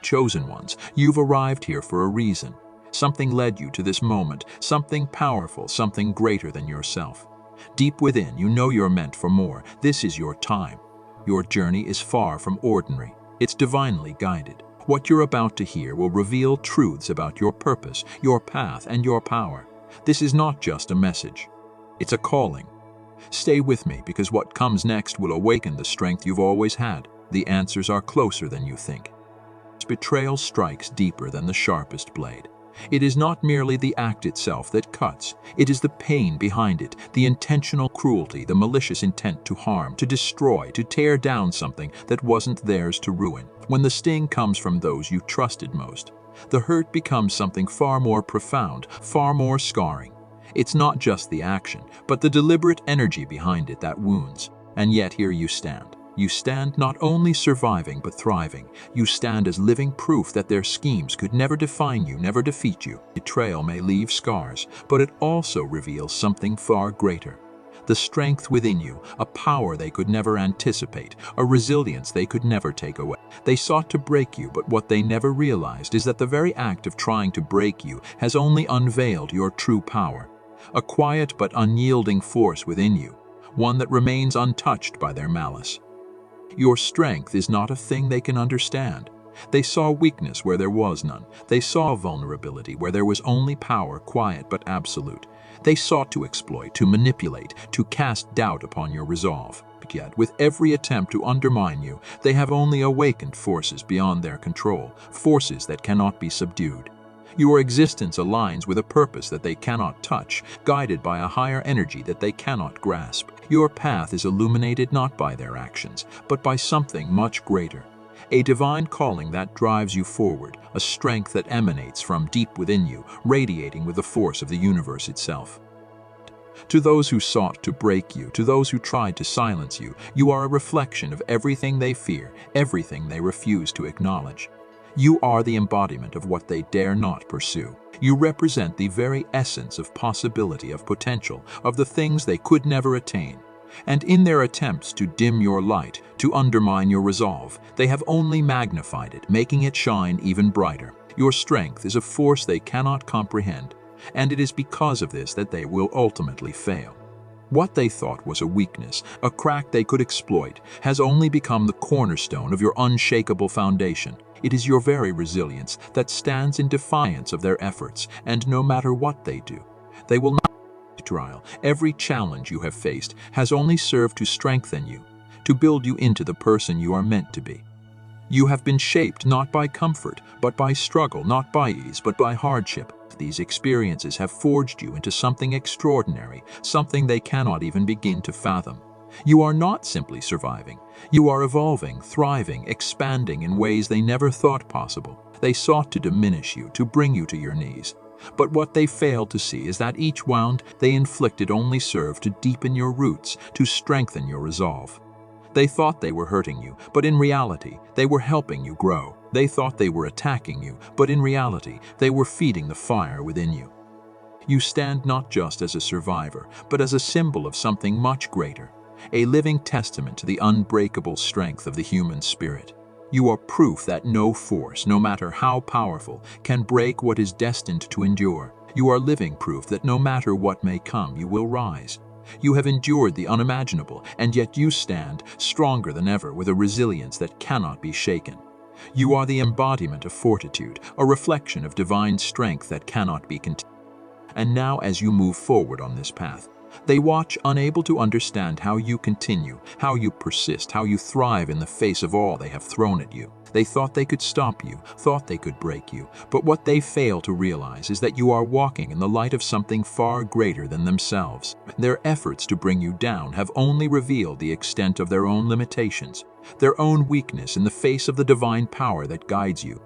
chosen ones. You've arrived here for a reason. Something led you to this moment, something powerful, something greater than yourself. Deep within, you know you're meant for more. This is your time. Your journey is far from ordinary. It's divinely guided. What you're about to hear will reveal truths about your purpose, your path, and your power. This is not just a message. It's a calling. Stay with me, because what comes next will awaken the strength you've always had. The answers are closer than you think. Betrayal strikes deeper than the sharpest blade. It is not merely the act itself that cuts. It is the pain behind it, the intentional cruelty, the malicious intent to harm, to destroy, to tear down something that wasn't theirs to ruin. When the sting comes from those you trusted most, the hurt becomes something far more profound, far more scarring. It's not just the action, but the deliberate energy behind it that wounds. And yet here you stand. You stand not only surviving but thriving. You stand as living proof that their schemes could never define you, never defeat you. Betrayal may leave scars, but it also reveals something far greater. The strength within you, a power they could never anticipate, a resilience they could never take away. They sought to break you, but what they never realized is that the very act of trying to break you has only unveiled your true power. A quiet but unyielding force within you, one that remains untouched by their malice. Your strength is not a thing they can understand. They saw weakness where there was none. They saw vulnerability where there was only power, quiet but absolute. They sought to exploit, to manipulate, to cast doubt upon your resolve. But yet, with every attempt to undermine you, they have only awakened forces beyond their control, forces that cannot be subdued. Your existence aligns with a purpose that they cannot touch, guided by a higher energy that they cannot grasp. Your path is illuminated not by their actions, but by something much greater. A divine calling that drives you forward, a strength that emanates from deep within you, radiating with the force of the universe itself. To those who sought to break you, to those who tried to silence you, you are a reflection of everything they fear, everything they refuse to acknowledge. You are the embodiment of what they dare not pursue. You represent the very essence of possibility, of potential, of the things they could never attain. And in their attempts to dim your light, to undermine your resolve, they have only magnified it, making it shine even brighter. Your strength is a force they cannot comprehend, and it is because of this that they will ultimately fail. What they thought was a weakness, a crack they could exploit, has only become the cornerstone of your unshakable foundation. It is your very resilience that stands in defiance of their efforts, and no matter what they do, they will not trial. Every challenge you have faced has only served to strengthen you, to build you into the person you are meant to be. You have been shaped not by comfort, but by struggle, not by ease, but by hardship. These experiences have forged you into something extraordinary, something they cannot even begin to fathom. You are not simply surviving. You are evolving, thriving, expanding in ways they never thought possible. They sought to diminish you, to bring you to your knees. But what they failed to see is that each wound they inflicted only served to deepen your roots, to strengthen your resolve. They thought they were hurting you, but in reality, they were helping you grow. They thought they were attacking you, but in reality, they were feeding the fire within you. You stand not just as a survivor, but as a symbol of something much greater, a living testament to the unbreakable strength of the human spirit. You are proof that no force, no matter how powerful, can break what is destined to endure. You are living proof that no matter what may come, you will rise. You have endured the unimaginable, and yet you stand stronger than ever with a resilience that cannot be shaken. You are the embodiment of fortitude, a reflection of divine strength that cannot be contained. And now, as you move forward on this path, they watch, unable to understand how you continue, how you persist, how you thrive in the face of all they have thrown at you. They thought they could stop you, thought they could break you, but what they fail to realize is that you are walking in the light of something far greater than themselves. Their efforts to bring you down have only revealed the extent of their own limitations, their own weakness in the face of the divine power that guides you.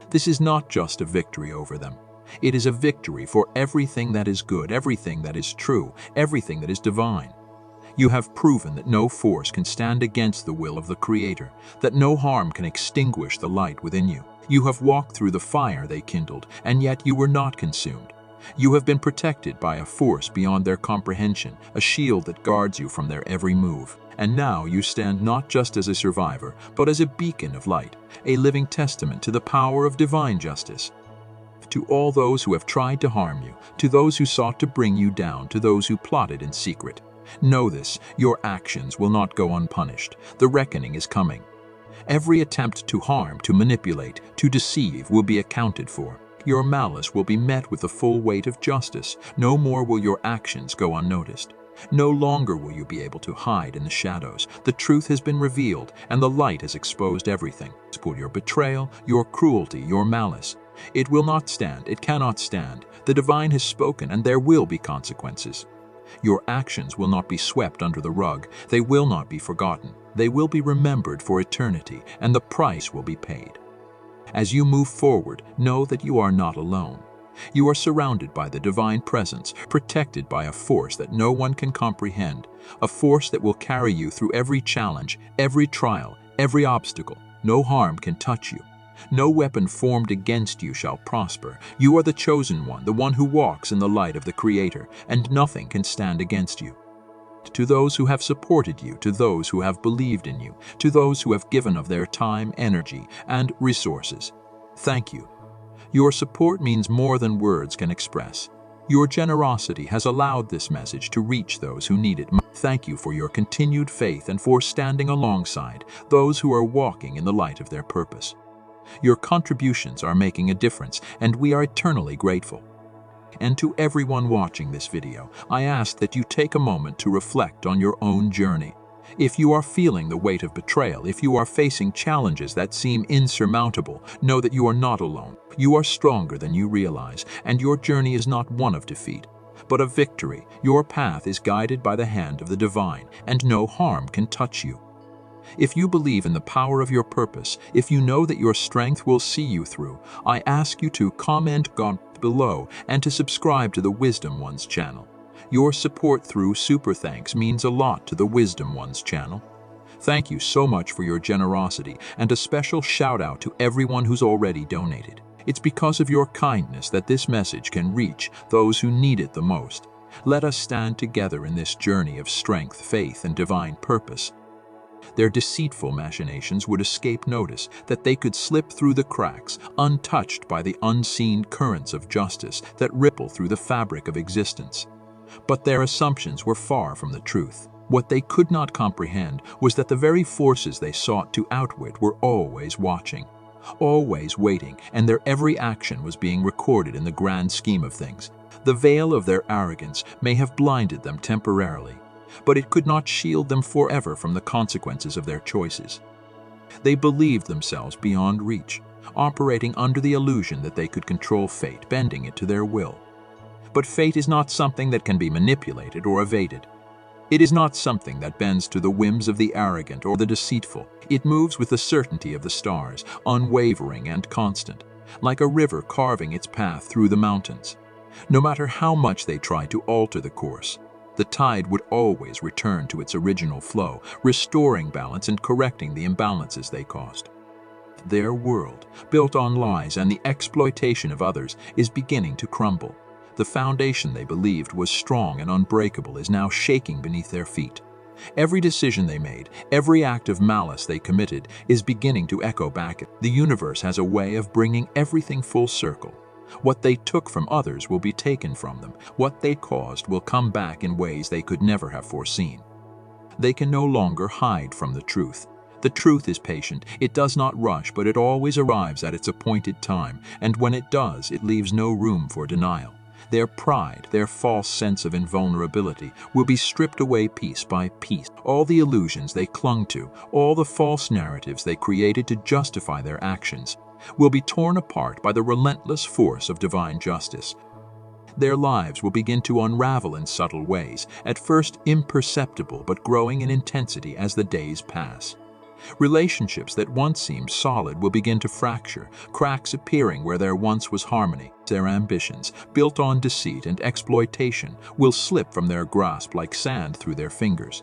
This is not just a victory over them. It is a victory for everything that is good, everything that is true, everything that is divine. You have proven that no force can stand against the will of the Creator, that no harm can extinguish the light within you. You have walked through the fire they kindled, and yet you were not consumed. You have been protected by a force beyond their comprehension, a shield that guards you from their every move. And now you stand not just as a survivor, but as a beacon of light, a living testament to the power of divine justice. To all those who have tried to harm you, to those who sought to bring you down, to those who plotted in secret, know this: your actions will not go unpunished. The reckoning is coming. Every attempt to harm, to manipulate, to deceive will be accounted for. Your malice will be met with the full weight of justice. No more will your actions go unnoticed. No longer will you be able to hide in the shadows. The truth has been revealed, and the light has exposed everything. Your betrayal, your cruelty, your malice. It will not stand, it cannot stand. The divine has spoken, and there will be consequences. Your actions will not be swept under the rug. They will not be forgotten. They will be remembered for eternity, and the price will be paid. As you move forward, know that you are not alone. You are surrounded by the divine presence, protected by a force that no one can comprehend, a force that will carry you through every challenge, every trial, every obstacle. No harm can touch you. No weapon formed against you shall prosper. You are the chosen one, the one who walks in the light of the Creator, and nothing can stand against you. To those who have supported you, to those who have believed in you, to those who have given of their time, energy, and resources, thank you. Your support means more than words can express. Your generosity has allowed this message to reach those who need it. Thank you for your continued faith and for standing alongside those who are walking in the light of their purpose. Your contributions are making a difference, and we are eternally grateful. And to everyone watching this video, I ask that you take a moment to reflect on your own journey. If you are feeling the weight of betrayal, if you are facing challenges that seem insurmountable, know that you are not alone. You are stronger than you realize, and your journey is not one of defeat, but of victory. Your path is guided by the hand of the divine, and no harm can touch you. If you believe in the power of your purpose, if you know that your strength will see you through, I ask you to comment God below and to subscribe to the Wisdom Ones channel. Your support through Super Thanks means a lot to the Wisdom Ones channel. Thank you so much for your generosity, and a special shout out to everyone who's already donated. It's because of your kindness that this message can reach those who need it the most. Let us stand together in this journey of strength, faith, and divine purpose. Their deceitful machinations would escape notice, that they could slip through the cracks, untouched by the unseen currents of justice that ripple through the fabric of existence. But their assumptions were far from the truth. What they could not comprehend was that the very forces they sought to outwit were always watching, always waiting, and their every action was being recorded in the grand scheme of things. The veil of their arrogance may have blinded them temporarily, but it could not shield them forever from the consequences of their choices. They believed themselves beyond reach, operating under the illusion that they could control fate, bending it to their will. But fate is not something that can be manipulated or evaded. It is not something that bends to the whims of the arrogant or the deceitful. It moves with the certainty of the stars, unwavering and constant, like a river carving its path through the mountains. No matter how much they try to alter the course, the tide would always return to its original flow, restoring balance and correcting the imbalances they caused. Their world, built on lies and the exploitation of others, is beginning to crumble. The foundation they believed was strong and unbreakable is now shaking beneath their feet. Every decision they made, every act of malice they committed, is beginning to echo back. The universe has a way of bringing everything full circle. What they took from others will be taken from them. What they caused will come back in ways they could never have foreseen. They can no longer hide from the truth. The truth is patient. It does not rush, but it always arrives at its appointed time, and when it does, it leaves no room for denial. Their pride, their false sense of invulnerability, will be stripped away piece by piece. All the illusions they clung to, all the false narratives they created to justify their actions, will be torn apart by the relentless force of divine justice. Their lives will begin to unravel in subtle ways, at first imperceptible but growing in intensity as the days pass. Relationships that once seemed solid will begin to fracture, cracks appearing where there once was harmony. Their ambitions, built on deceit and exploitation, will slip from their grasp like sand through their fingers.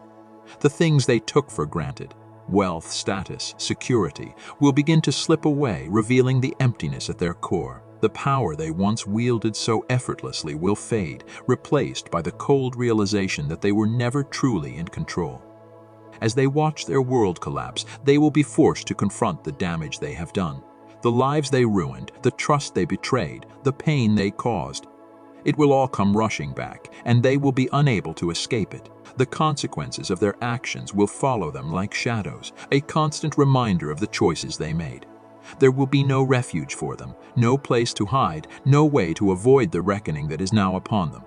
The things they took for granted, wealth, status, security, will begin to slip away, revealing the emptiness at their core. The power they once wielded so effortlessly will fade, replaced by the cold realization that they were never truly in control. As they watch their world collapse, they will be forced to confront the damage they have done, the lives they ruined, the trust they betrayed, the pain they caused. It will all come rushing back, and they will be unable to escape it. The consequences of their actions will follow them like shadows, a constant reminder of the choices they made. There will be no refuge for them, no place to hide, no way to avoid the reckoning that is now upon them.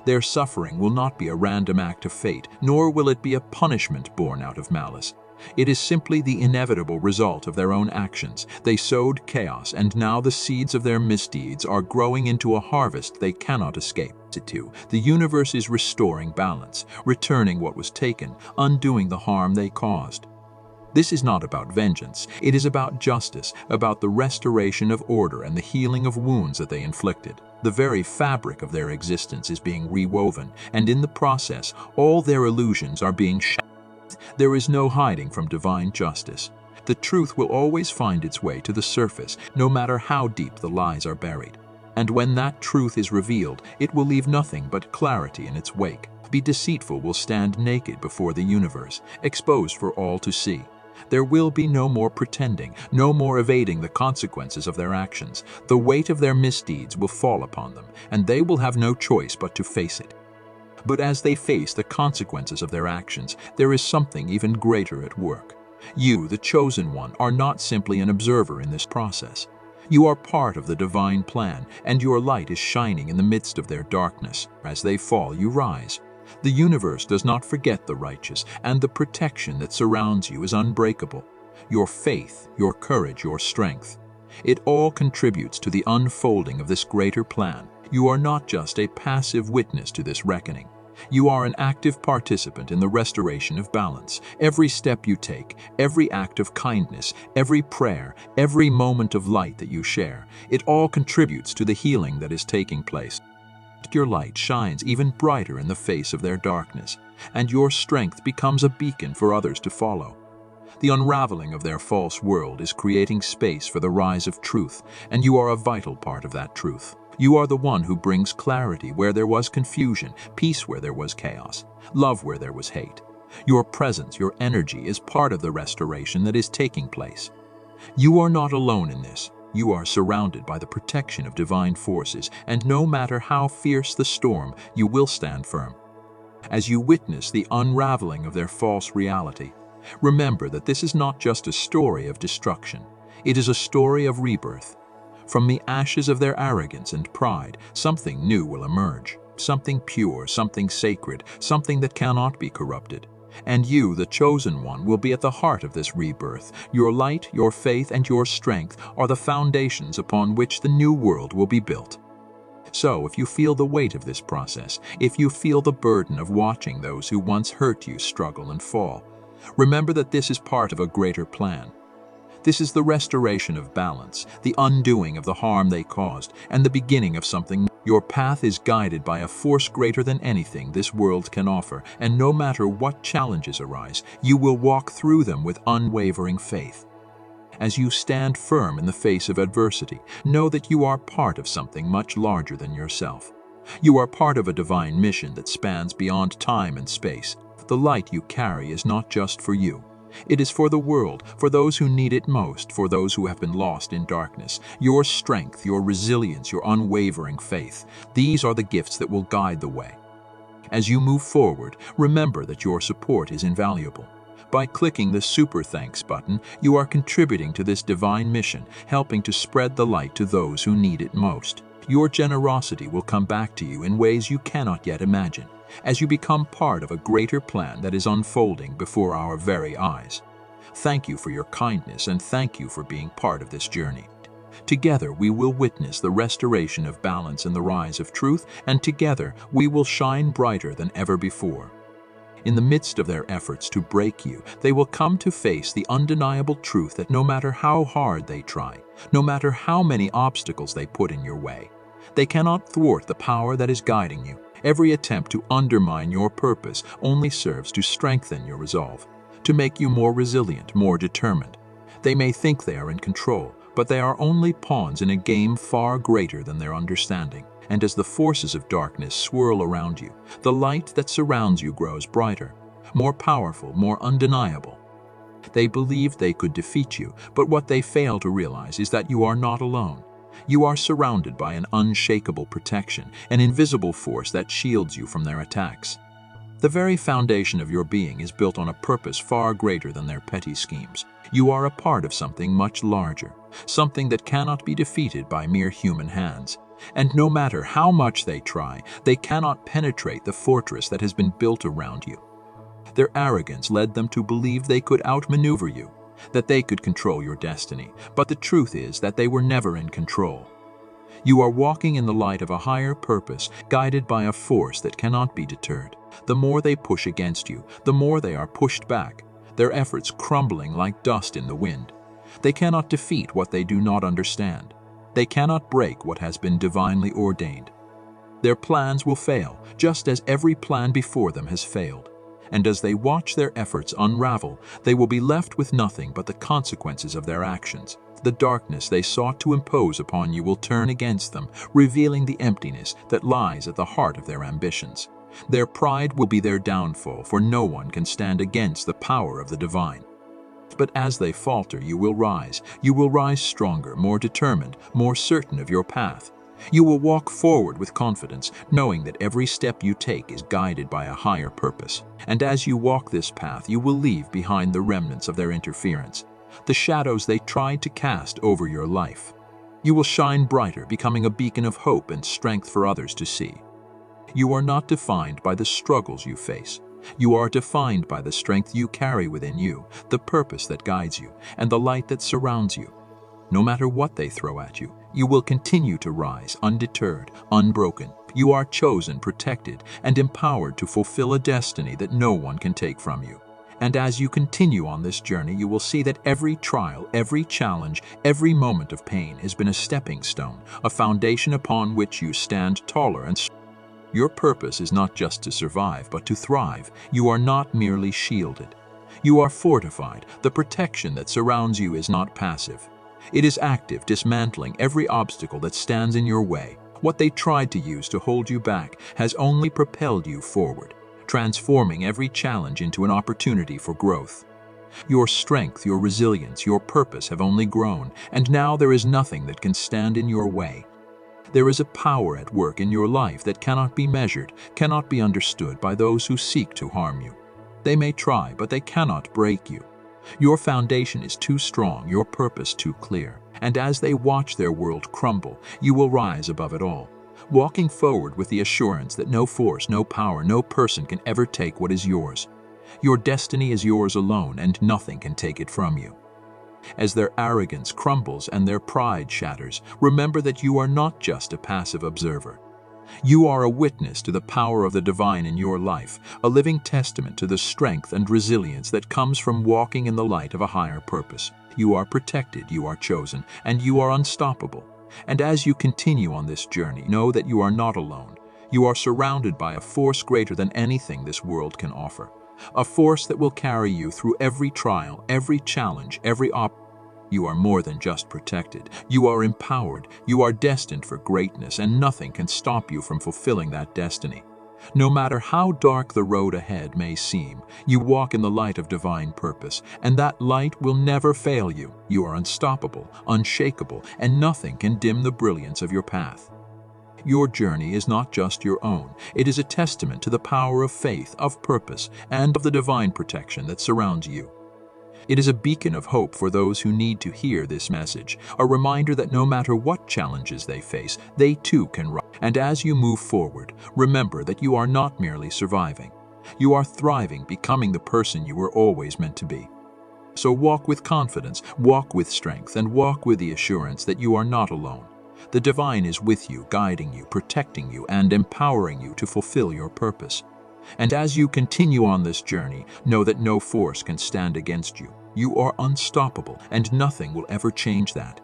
Their suffering will not be a random act of fate, nor will it be a punishment born out of malice. It is simply the inevitable result of their own actions. They sowed chaos, and now the seeds of their misdeeds are growing into a harvest they cannot escape. The universe is restoring balance, returning what was taken, undoing the harm they caused. This is not about vengeance. It is about justice, about the restoration of order and the healing of wounds that they inflicted. The very fabric of their existence is being rewoven, and in the process, all their illusions are being shattered. There is no hiding from divine justice. The truth will always find its way to the surface, no matter how deep the lies are buried. And when that truth is revealed, it will leave nothing but clarity in its wake. The deceitful will stand naked before the universe, exposed for all to see. There will be no more pretending, no more evading the consequences of their actions. The weight of their misdeeds will fall upon them, and they will have no choice but to face it. But as they face the consequences of their actions, there is something even greater at work. You, the chosen one, are not simply an observer in this process. You are part of the divine plan, and your light is shining in the midst of their darkness. As they fall, you rise. The universe does not forget the righteous, and the protection that surrounds you is unbreakable. Your faith, your courage, your strength. It all contributes to the unfolding of this greater plan. You are not just a passive witness to this reckoning. You are an active participant in the restoration of balance. Every step you take, every act of kindness, every prayer, every moment of light that you share, it all contributes to the healing that is taking place. Your light shines even brighter in the face of their darkness, and your strength becomes a beacon for others to follow. The unraveling of their false world is creating space for the rise of truth, and you are a vital part of that truth. You are the one who brings clarity where there was confusion, peace where there was chaos, love where there was hate. Your presence, your energy is part of the restoration that is taking place. You are not alone in this. You are surrounded by the protection of divine forces, and no matter how fierce the storm, you will stand firm. As you witness the unraveling of their false reality, remember that this is not just a story of destruction. It is a story of rebirth. From the ashes of their arrogance and pride, something new will emerge, something pure, something sacred, something that cannot be corrupted. And you, the chosen one, will be at the heart of this rebirth. Your light, your faith, and your strength are the foundations upon which the new world will be built. So, if you feel the weight of this process, if you feel the burden of watching those who once hurt you struggle and fall, remember that this is part of a greater plan. This is the restoration of balance, the undoing of the harm they caused, and the beginning of something new. Your path is guided by a force greater than anything this world can offer, and no matter what challenges arise, you will walk through them with unwavering faith. As you stand firm in the face of adversity, know that you are part of something much larger than yourself. You are part of a divine mission that spans beyond time and space. The light you carry is not just for you. It is for the world, for those who need it most, for those who have been lost in darkness. Your strength, your resilience, your unwavering faith, these are the gifts that will guide the way. As you move forward, remember that your support is invaluable. By clicking the Super Thanks button, you are contributing to this divine mission, helping to spread the light to those who need it most. Your generosity will come back to you in ways you cannot yet imagine, as you become part of a greater plan that is unfolding before our very eyes. Thank you for your kindness, and thank you for being part of this journey. Together we will witness the restoration of balance and the rise of truth, and together we will shine brighter than ever before. In the midst of their efforts to break you, they will come to face the undeniable truth that no matter how hard they try, no matter how many obstacles they put in your way, they cannot thwart the power that is guiding you. Every attempt to undermine your purpose only serves to strengthen your resolve, to make you more resilient, more determined. They may think they are in control, but they are only pawns in a game far greater than their understanding. And as the forces of darkness swirl around you, the light that surrounds you grows brighter. more powerful, more undeniable. They believed they could defeat you, but what they fail to realize is that you are not alone. You are surrounded by an unshakable protection, an invisible force that shields you from their attacks. The very foundation of your being is built on a purpose far greater than their petty schemes. You are a part of something much larger, something that cannot be defeated by mere human hands. And no matter how much they try, they cannot penetrate the fortress that has been built around you. Their arrogance led them to believe they could outmaneuver you, that they could control your destiny. But the truth is that they were never in control. You are walking in the light of a higher purpose, guided by a force that cannot be deterred. The more they push against you, the more they are pushed back, their efforts crumbling like dust in the wind. They cannot defeat what they do not understand. They cannot break what has been divinely ordained. Their plans will fail, just as every plan before them has failed. And as they watch their efforts unravel, they will be left with nothing but the consequences of their actions. The darkness they sought to impose upon you will turn against them, revealing the emptiness that lies at the heart of their ambitions. Their pride will be their downfall, for no one can stand against the power of the divine. But as they falter, you will rise. You will rise stronger, more determined, more certain of your path. You will walk forward with confidence, knowing that every step you take is guided by a higher purpose. And as you walk this path, you will leave behind the remnants of their interference, the shadows they tried to cast over your life. You will shine brighter, becoming a beacon of hope and strength for others to see. You are not defined by the struggles you face. You are defined by the strength you carry within you, the purpose that guides you, and the light that surrounds you. No matter what they throw at you, you will continue to rise, undeterred, unbroken. You are chosen, protected, and empowered to fulfill a destiny that no one can take from you. And as you continue on this journey, you will see that every trial, every challenge, every moment of pain has been a stepping stone, a foundation upon which you stand taller and stronger. Your purpose is not just to survive, but to thrive. You are not merely shielded. You are fortified. The protection that surrounds you is not passive. It is active, dismantling every obstacle that stands in your way. What they tried to use to hold you back has only propelled you forward, transforming every challenge into an opportunity for growth. Your strength, your resilience, your purpose have only grown, and now there is nothing that can stand in your way. There is a power at work in your life that cannot be measured, cannot be understood by those who seek to harm you. They may try, but they cannot break you. Your foundation is too strong, your purpose too clear. And as they watch their world crumble, you will rise above it all, walking forward with the assurance that no force, no power, no person can ever take what is yours. Your destiny is yours alone, and nothing can take it from you. As their arrogance crumbles and their pride shatters, remember that you are not just a passive observer. You are a witness to the power of the divine in your life, a living testament to the strength and resilience that comes from walking in the light of a higher purpose. You are protected, you are chosen, and you are unstoppable. And as you continue on this journey, know that you are not alone. You are surrounded by a force greater than anything this world can offer. A force that will carry you through every trial, every challenge, every opportunity. You are more than just protected. You are empowered. You are destined for greatness, and nothing can stop you from fulfilling that destiny. No matter how dark the road ahead may seem, you walk in the light of divine purpose, and that light will never fail you. You are unstoppable, unshakable, and nothing can dim the brilliance of your path. Your journey is not just your own. It is a testament to the power of faith, of purpose, and of the divine protection that surrounds you. It is a beacon of hope for those who need to hear this message, a reminder that no matter what challenges they face, they too can rise. And as you move forward, remember that you are not merely surviving. You are thriving, becoming the person you were always meant to be. So walk with confidence, walk with strength, and walk with the assurance that you are not alone. The divine is with you, guiding you, protecting you, and empowering you to fulfill your purpose. And as you continue on this journey, know that no force can stand against you. You are unstoppable, and nothing will ever change that.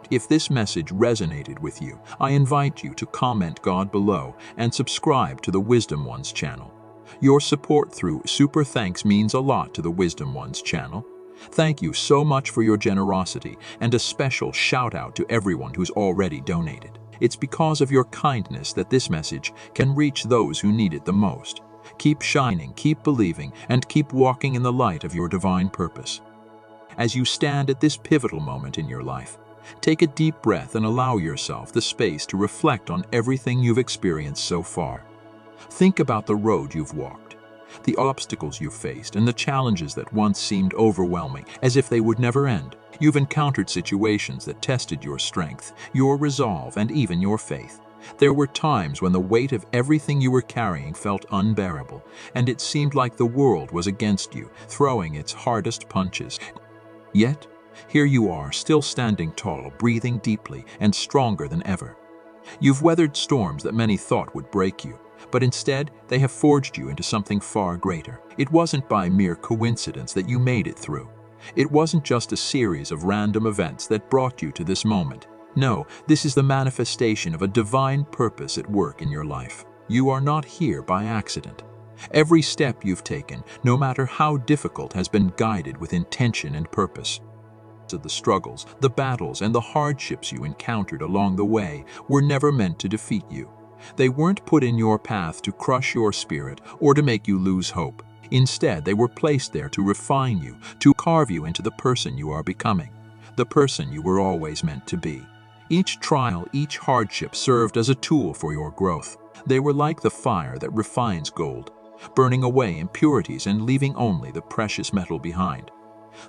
If this message resonated with you, I invite you to comment God below and subscribe to the Wisdom Ones channel. Your support through Super Thanks means a lot to the Wisdom Ones channel. Thank you so much for your generosity, and a special shout out to everyone who's already donated. It's because of your kindness that this message can reach those who need it the most. Keep shining, keep believing, and keep walking in the light of your divine purpose. As you stand at this pivotal moment in your life, take a deep breath and allow yourself the space to reflect on everything you've experienced so far. Think about the road you've walked, the obstacles you've faced, and the challenges that once seemed overwhelming, as if they would never end. You've encountered situations that tested your strength, your resolve, and even your faith. There were times when the weight of everything you were carrying felt unbearable, and it seemed like the world was against you, throwing its hardest punches. Yet, here you are, still standing tall, breathing deeply, and stronger than ever. You've weathered storms that many thought would break you, but instead, they have forged you into something far greater. It wasn't by mere coincidence that you made it through. It wasn't just a series of random events that brought you to this moment. No, this is the manifestation of a divine purpose at work in your life. You are not here by accident. Every step you've taken, no matter how difficult, has been guided with intention and purpose. So the struggles, the battles, and the hardships you encountered along the way were never meant to defeat you. They weren't put in your path to crush your spirit or to make you lose hope. Instead, they were placed there to refine you, to carve you into the person you are becoming, the person you were always meant to be. Each trial, each hardship served as a tool for your growth. They were like the fire that refines gold, burning away impurities and leaving only the precious metal behind.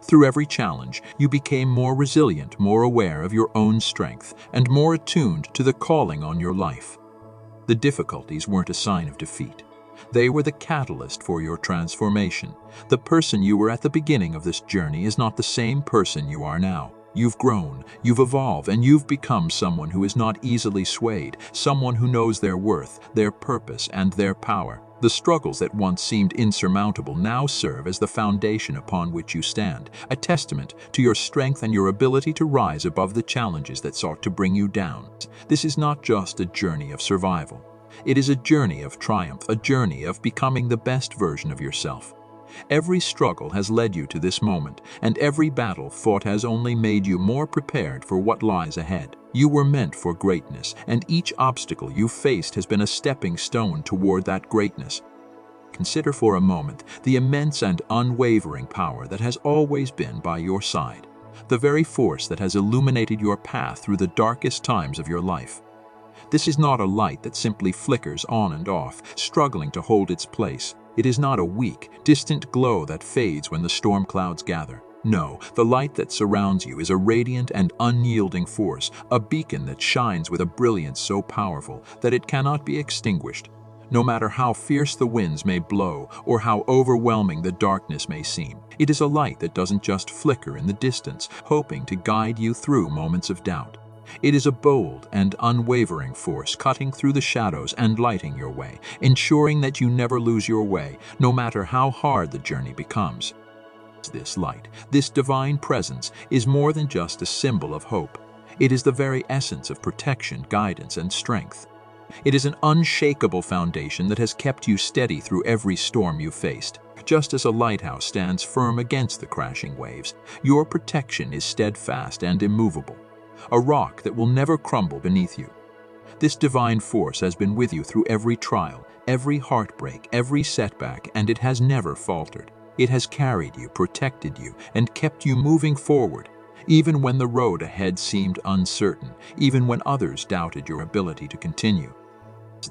Through every challenge, you became more resilient, more aware of your own strength, and more attuned to the calling on your life. The difficulties weren't a sign of defeat. They were the catalyst for your transformation. The person you were at the beginning of this journey is not the same person you are now. You've grown, you've evolved, and you've become someone who is not easily swayed, someone who knows their worth, their purpose, and their power. The struggles that once seemed insurmountable now serve as the foundation upon which you stand, a testament to your strength and your ability to rise above the challenges that sought to bring you down. This is not just a journey of survival. It is a journey of triumph, a journey of becoming the best version of yourself. Every struggle has led you to this moment, and every battle fought has only made you more prepared for what lies ahead. You were meant for greatness, and each obstacle you faced has been a stepping stone toward that greatness. Consider for a moment the immense and unwavering power that has always been by your side, the very force that has illuminated your path through the darkest times of your life. This is not a light that simply flickers on and off, struggling to hold its place. It is not a weak, distant glow that fades when the storm clouds gather. No, the light that surrounds you is a radiant and unyielding force, a beacon that shines with a brilliance so powerful that it cannot be extinguished. No matter how fierce the winds may blow or how overwhelming the darkness may seem, it is a light that doesn't just flicker in the distance, hoping to guide you through moments of doubt. It is a bold and unwavering force cutting through the shadows and lighting your way, ensuring that you never lose your way, no matter how hard the journey becomes. This light, this divine presence, is more than just a symbol of hope. It is the very essence of protection, guidance, and strength. It is an unshakable foundation that has kept you steady through every storm you faced. Just as a lighthouse stands firm against the crashing waves, your protection is steadfast and immovable, a rock that will never crumble beneath you. This divine force has been with you through every trial, every heartbreak, every setback, and it has never faltered. It has carried you, protected you, and kept you moving forward, even when the road ahead seemed uncertain, even when others doubted your ability to continue.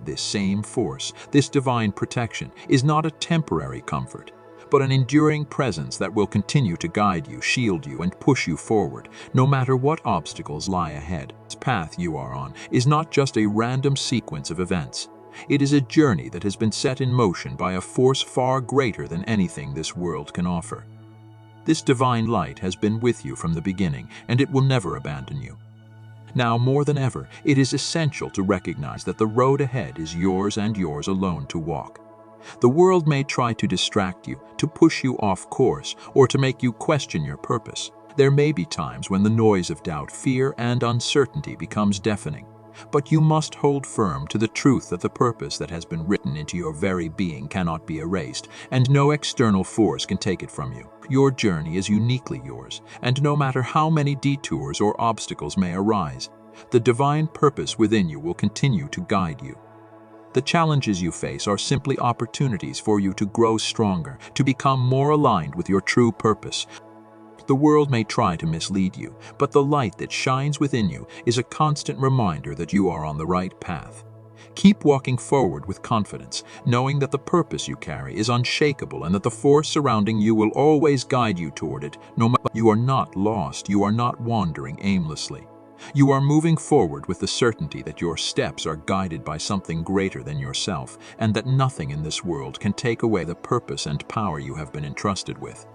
This same force, this divine protection, is not a temporary comfort, but an enduring presence that will continue to guide you, shield you, and push you forward, no matter what obstacles lie ahead. This path you are on is not just a random sequence of events. It is a journey that has been set in motion by a force far greater than anything this world can offer. This divine light has been with you from the beginning, and it will never abandon you. Now more than ever, it is essential to recognize that the road ahead is yours and yours alone to walk. The world may try to distract you, to push you off course, or to make you question your purpose. There may be times when the noise of doubt, fear, and uncertainty becomes deafening. But you must hold firm to the truth that the purpose that has been written into your very being cannot be erased, and no external force can take it from you. Your journey is uniquely yours, and no matter how many detours or obstacles may arise, the divine purpose within you will continue to guide you. The challenges you face are simply opportunities for you to grow stronger, to become more aligned with your true purpose. The world may try to mislead you, but the light that shines within you is a constant reminder that you are on the right path. Keep walking forward with confidence, knowing that the purpose you carry is unshakable and that the force surrounding you will always guide you toward it. No matter, you are not lost, you are not wandering aimlessly. You are moving forward with the certainty that your steps are guided by something greater than yourself, and that nothing in this world can take away the purpose and power you have been entrusted with.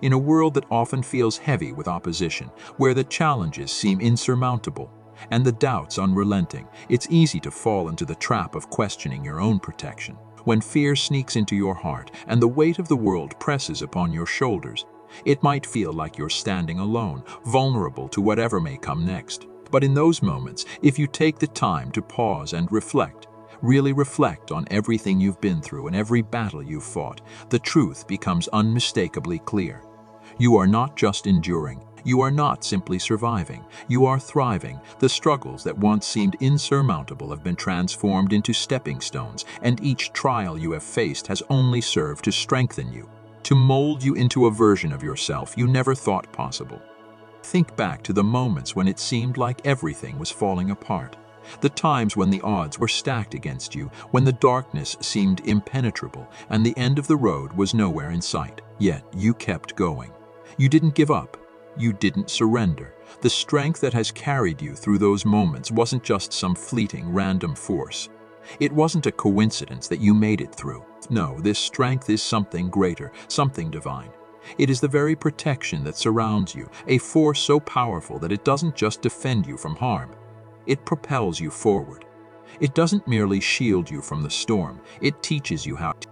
In a world that often feels heavy with opposition, where the challenges seem insurmountable and the doubts unrelenting, it's easy to fall into the trap of questioning your own protection. When fear sneaks into your heart and the weight of the world presses upon your shoulders, it might feel like you're standing alone, vulnerable to whatever may come next. But in those moments, if you take the time to pause and reflect, really reflect on everything you've been through and every battle you've fought, the truth becomes unmistakably clear. You are not just enduring. You are not simply surviving. You are thriving. The struggles that once seemed insurmountable have been transformed into stepping stones, and each trial you have faced has only served to strengthen you, to mold you into a version of yourself you never thought possible. Think back to the moments when it seemed like everything was falling apart. The times when the odds were stacked against you, when the darkness seemed impenetrable and the end of the road was nowhere in sight. Yet you kept going. You didn't give up. You didn't surrender. The strength that has carried you through those moments wasn't just some fleeting, random force. It wasn't a coincidence that you made it through. No, this strength is something greater, something divine. It is the very protection that surrounds you, a force so powerful that it doesn't just defend you from harm. It propels you forward. It doesn't merely shield you from the storm, it teaches you how to.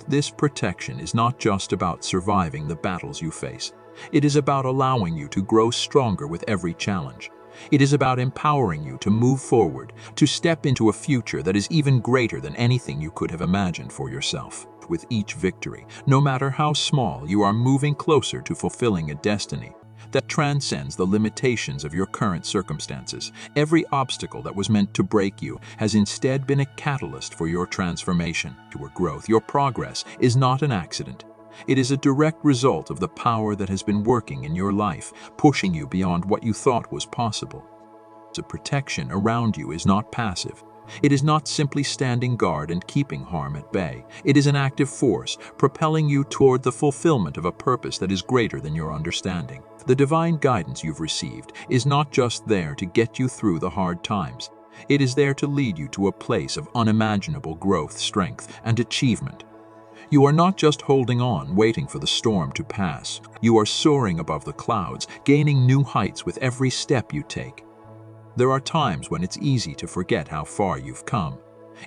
This protection is not just about surviving the battles you face. It is about allowing you to grow stronger with every challenge. It is about empowering you to move forward, to step into a future that is even greater than anything you could have imagined for yourself. With each victory, no matter how small, you are moving closer to fulfilling a destiny that transcends the limitations of your current circumstances. Every obstacle that was meant to break you has instead been a catalyst for your transformation. Your growth, your progress is not an accident. It is a direct result of the power that has been working in your life, pushing you beyond what you thought was possible. The protection around you is not passive. It is not simply standing guard and keeping harm at bay. It is an active force, propelling you toward the fulfillment of a purpose that is greater than your understanding. The divine guidance you've received is not just there to get you through the hard times. It is there to lead you to a place of unimaginable growth, strength, and achievement. You are not just holding on, waiting for the storm to pass. You are soaring above the clouds, gaining new heights with every step you take. There are times when it's easy to forget how far you've come.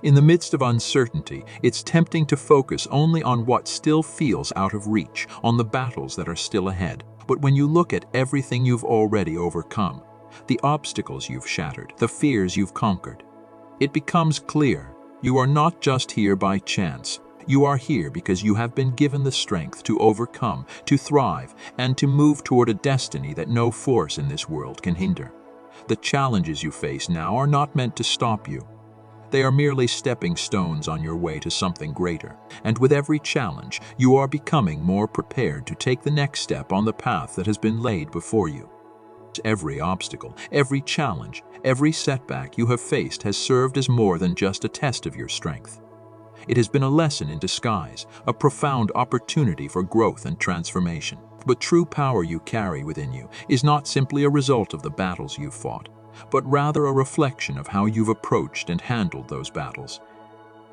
In the midst of uncertainty, it's tempting to focus only on what still feels out of reach, on the battles that are still ahead. But when you look at everything you've already overcome, the obstacles you've shattered, the fears you've conquered, it becomes clear you are not just here by chance. You are here because you have been given the strength to overcome, to thrive, and to move toward a destiny that no force in this world can hinder. The challenges you face now are not meant to stop you. They are merely stepping stones on your way to something greater. And with every challenge, you are becoming more prepared to take the next step on the path that has been laid before you. Every obstacle, every challenge, every setback you have faced has served as more than just a test of your strength. It has been a lesson in disguise, a profound opportunity for growth and transformation. But true power you carry within you is not simply a result of the battles you've fought, but rather a reflection of how you've approached and handled those battles.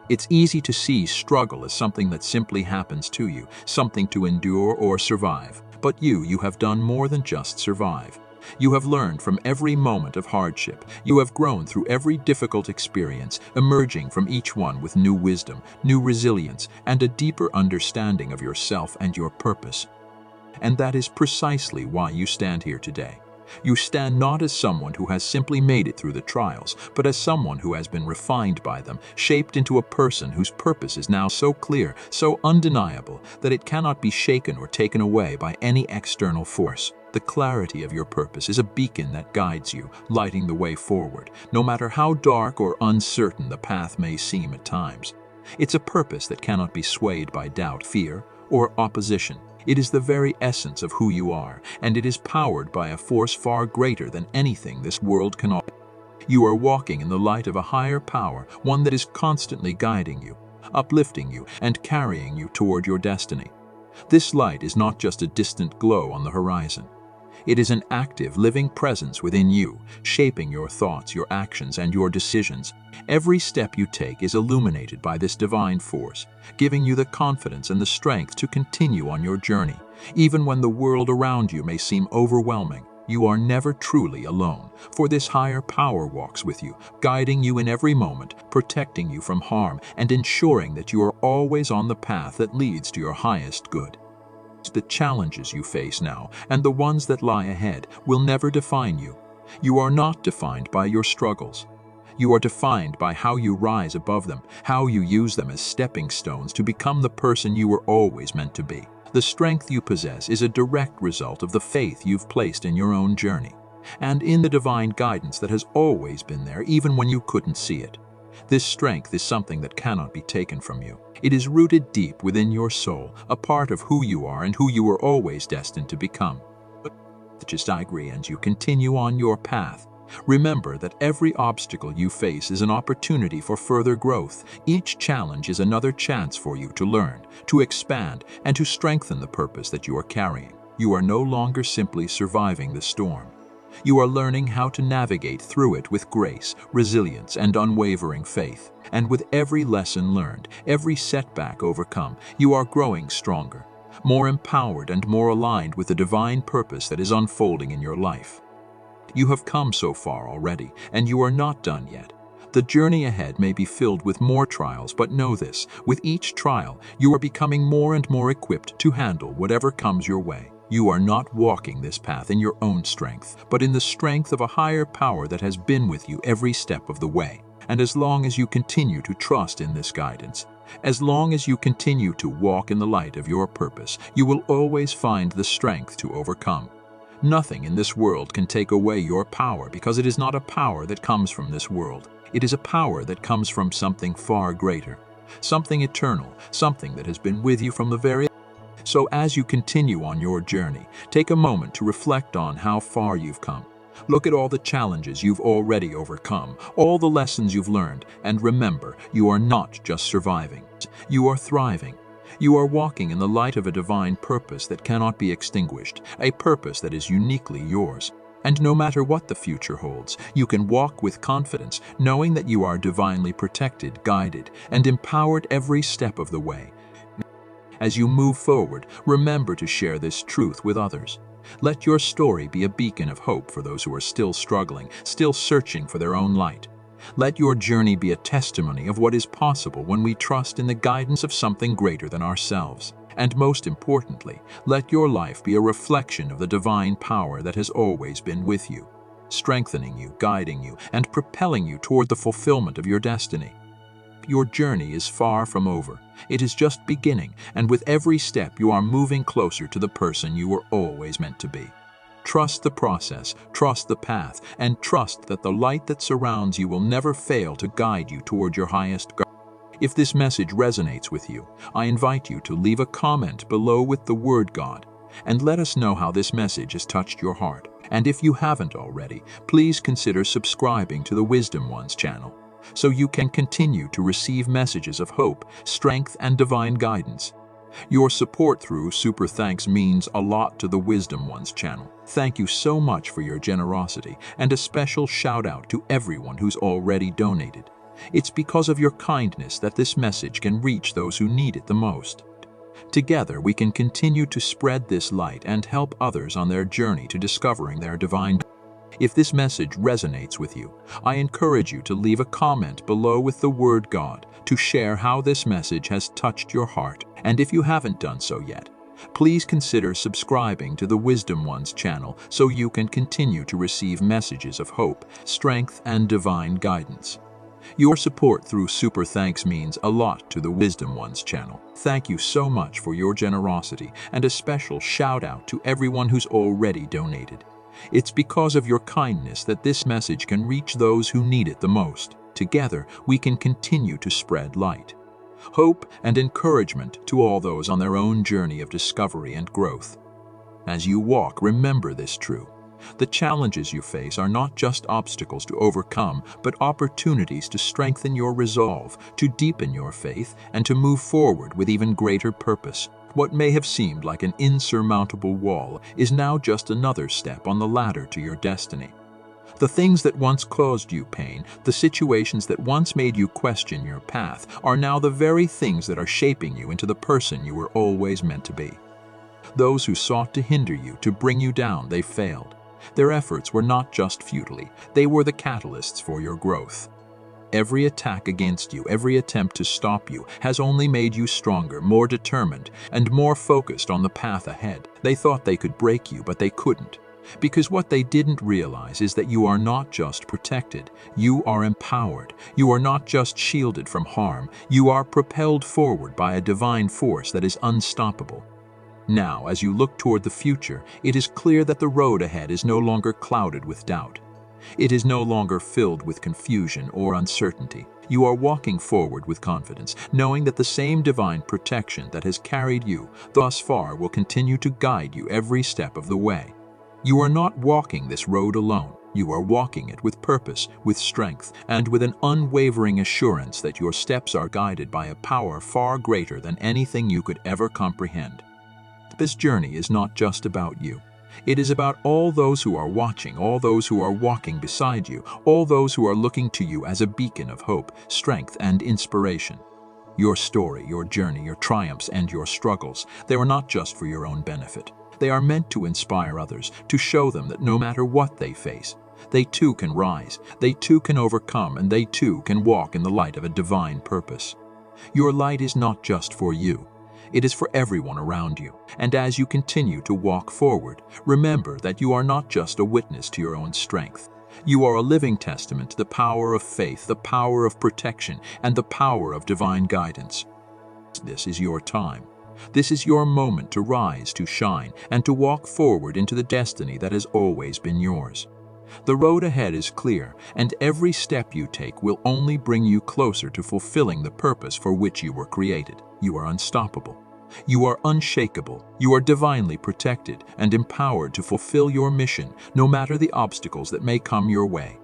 It's easy to see struggle as something that simply happens to you, something to endure or survive. But you have done more than just survive. You have learned from every moment of hardship. You have grown through every difficult experience, emerging from each one with new wisdom, new resilience, and a deeper understanding of yourself and your purpose. And that is precisely why you stand here today. You stand not as someone who has simply made it through the trials, but as someone who has been refined by them, shaped into a person whose purpose is now so clear, so undeniable, that it cannot be shaken or taken away by any external force. The clarity of your purpose is a beacon that guides you, lighting the way forward, no matter how dark or uncertain the path may seem at times. It's a purpose that cannot be swayed by doubt, fear, or opposition. It is the very essence of who you are, and it is powered by a force far greater than anything this world can offer. You are walking in the light of a higher power, one that is constantly guiding you, uplifting you, and carrying you toward your destiny. This light is not just a distant glow on the horizon. It is an active, living presence within you, shaping your thoughts, your actions, and your decisions. Every step you take is illuminated by this divine force, giving you the confidence and the strength to continue on your journey. Even when the world around you may seem overwhelming, you are never truly alone, for this higher power walks with you, guiding you in every moment, protecting you from harm, and ensuring that you are always on the path that leads to your highest good. The challenges you face now and the ones that lie ahead will never define you. You are not defined by your struggles. You are defined by how you rise above them, how you use them as stepping stones to become the person you were always meant to be. The strength you possess is a direct result of the faith you've placed in your own journey, and in the divine guidance that has always been there even when you couldn't see it. This strength is something that cannot be taken from you. It is rooted deep within your soul, a part of who you are and who you were always destined to become. Just agree and you continue on your path. Remember that every obstacle you face is an opportunity for further growth. Each challenge is another chance for you to learn, to expand, and to strengthen the purpose that you are carrying. You are no longer simply surviving the storm. You are learning how to navigate through it with grace, resilience, and unwavering faith. And with every lesson learned, every setback overcome, you are growing stronger, more empowered, and more aligned with the divine purpose that is unfolding in your life. You have come so far already, and you are not done yet. The journey ahead may be filled with more trials, but know this: with each trial, you are becoming more and more equipped to handle whatever comes your way. You are not walking this path in your own strength, but in the strength of a higher power that has been with you every step of the way. And as long as you continue to trust in this guidance, as long as you continue to walk in the light of your purpose, you will always find the strength to overcome. Nothing in this world can take away your power, because it is not a power that comes from this world. It is a power that comes from something far greater, something eternal, something that has been with you from the very. So as you continue on your journey, take a moment to reflect on how far you've come. Look at all the challenges you've already overcome, all the lessons you've learned, and remember, you are not just surviving. You are thriving. You are walking in the light of a divine purpose that cannot be extinguished, a purpose that is uniquely yours. And no matter what the future holds, you can walk with confidence, knowing that you are divinely protected, guided, and empowered every step of the way. As you move forward, remember to share this truth with others. Let your story be a beacon of hope for those who are still struggling, still searching for their own light. Let your journey be a testimony of what is possible when we trust in the guidance of something greater than ourselves. And most importantly, let your life be a reflection of the divine power that has always been with you, strengthening you, guiding you, and propelling you toward the fulfillment of your destiny. Your journey is far from over. It is just beginning, and with every step you are moving closer to the person you were always meant to be. Trust the process, trust the path, and trust that the light that surrounds you will never fail to guide you toward your highest goal. If this message resonates with you, I invite you to leave a comment below with the word God, and let us know how this message has touched your heart. And if you haven't already, please consider subscribing to the Wisdom Ones channel, so you can continue to receive messages of hope, strength, and divine guidance. Your support through Super Thanks means a lot to the Wisdom Ones channel. Thank you so much for your generosity, and a special shout out to everyone who's already donated. It's because of your kindness that this message can reach those who need it the most. Together we can continue to spread this light and help others on their journey to discovering their divine. If this message resonates with you, I encourage you to leave a comment below with the word God to share how this message has touched your heart. And if you haven't done so yet, please consider subscribing to the Wisdom Ones channel so you can continue to receive messages of hope, strength, and divine guidance. Your support through Super Thanks means a lot to the Wisdom Ones channel. Thank you so much for your generosity, and a special shout out to everyone who's already donated. It's because of your kindness that this message can reach those who need it the most. Together, we can continue to spread light, hope, and encouragement to all those on their own journey of discovery and growth. As you walk, remember this truth. The challenges you face are not just obstacles to overcome, but opportunities to strengthen your resolve, to deepen your faith, and to move forward with even greater purpose. What may have seemed like an insurmountable wall is now just another step on the ladder to your destiny. The things that once caused you pain, the situations that once made you question your path, are now the very things that are shaping you into the person you were always meant to be. Those who sought to hinder you, to bring you down, they failed. Their efforts were not just futile, they were the catalysts for your growth. Every attack against you, every attempt to stop you, has only made you stronger, more determined, and more focused on the path ahead. They thought they could break you, but they couldn't. Because what they didn't realize is that you are not just protected, you are empowered. You are not just shielded from harm, you are propelled forward by a divine force that is unstoppable. Now, as you look toward the future, it is clear that the road ahead is no longer clouded with doubt. It is no longer filled with confusion or uncertainty. You are walking forward with confidence, knowing that the same divine protection that has carried you thus far will continue to guide you every step of the way. You are not walking this road alone. You are walking it with purpose, with strength, and with an unwavering assurance that your steps are guided by a power far greater than anything you could ever comprehend. This journey is not just about you. It is about all those who are watching, all those who are walking beside you, all those who are looking to you as a beacon of hope, strength, and inspiration. Your story, your journey, your triumphs, and your struggles, they are not just for your own benefit. They are meant to inspire others, to show them that no matter what they face, they too can rise, they too can overcome, and they too can walk in the light of a divine purpose. Your light is not just for you. It is for everyone around you. And as you continue to walk forward, remember that you are not just a witness to your own strength. You are a living testament to the power of faith, the power of protection, and the power of divine guidance. This is your time. This is your moment to rise, to shine, and to walk forward into the destiny that has always been yours. The road ahead is clear, and every step you take will only bring you closer to fulfilling the purpose for which you were created. You are unstoppable. You are unshakable. You are divinely protected and empowered to fulfill your mission, no matter the obstacles that may come your way.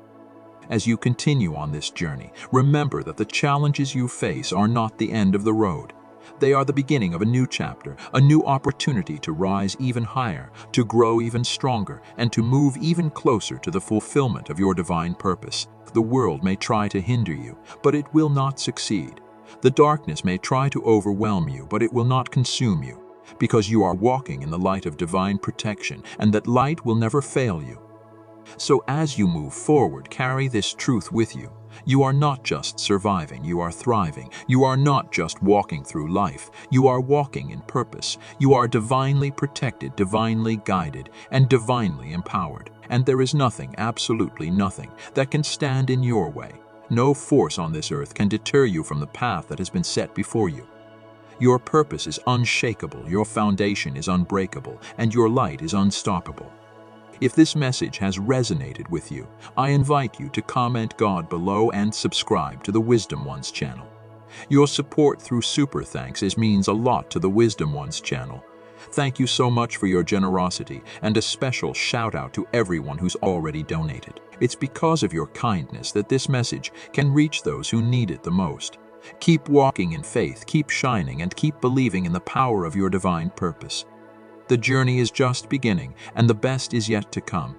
As you continue on this journey, remember that the challenges you face are not the end of the road. They are the beginning of a new chapter, a new opportunity to rise even higher, to grow even stronger, and to move even closer to the fulfillment of your divine purpose. The world may try to hinder you, but it will not succeed. The darkness may try to overwhelm you, but it will not consume you, because you are walking in the light of divine protection, and that light will never fail you. So as you move forward, carry this truth with you. You are not just surviving, you are thriving. You are not just walking through life, you are walking in purpose. You are divinely protected, divinely guided, and divinely empowered. And there is nothing, absolutely nothing, that can stand in your way. No force on this earth can deter you from the path that has been set before you. Your purpose is unshakable, your foundation is unbreakable, and your light is unstoppable. If this message has resonated with you, I invite you to comment God below and subscribe to the Wisdom Ones channel. Your support through Super Thanks means a lot to the Wisdom Ones channel. Thank you so much for your generosity, and a special shout out to everyone who's already donated. It's because of your kindness that this message can reach those who need it the most. Keep walking in faith, keep shining, and keep believing in the power of your divine purpose. The journey is just beginning, and the best is yet to come.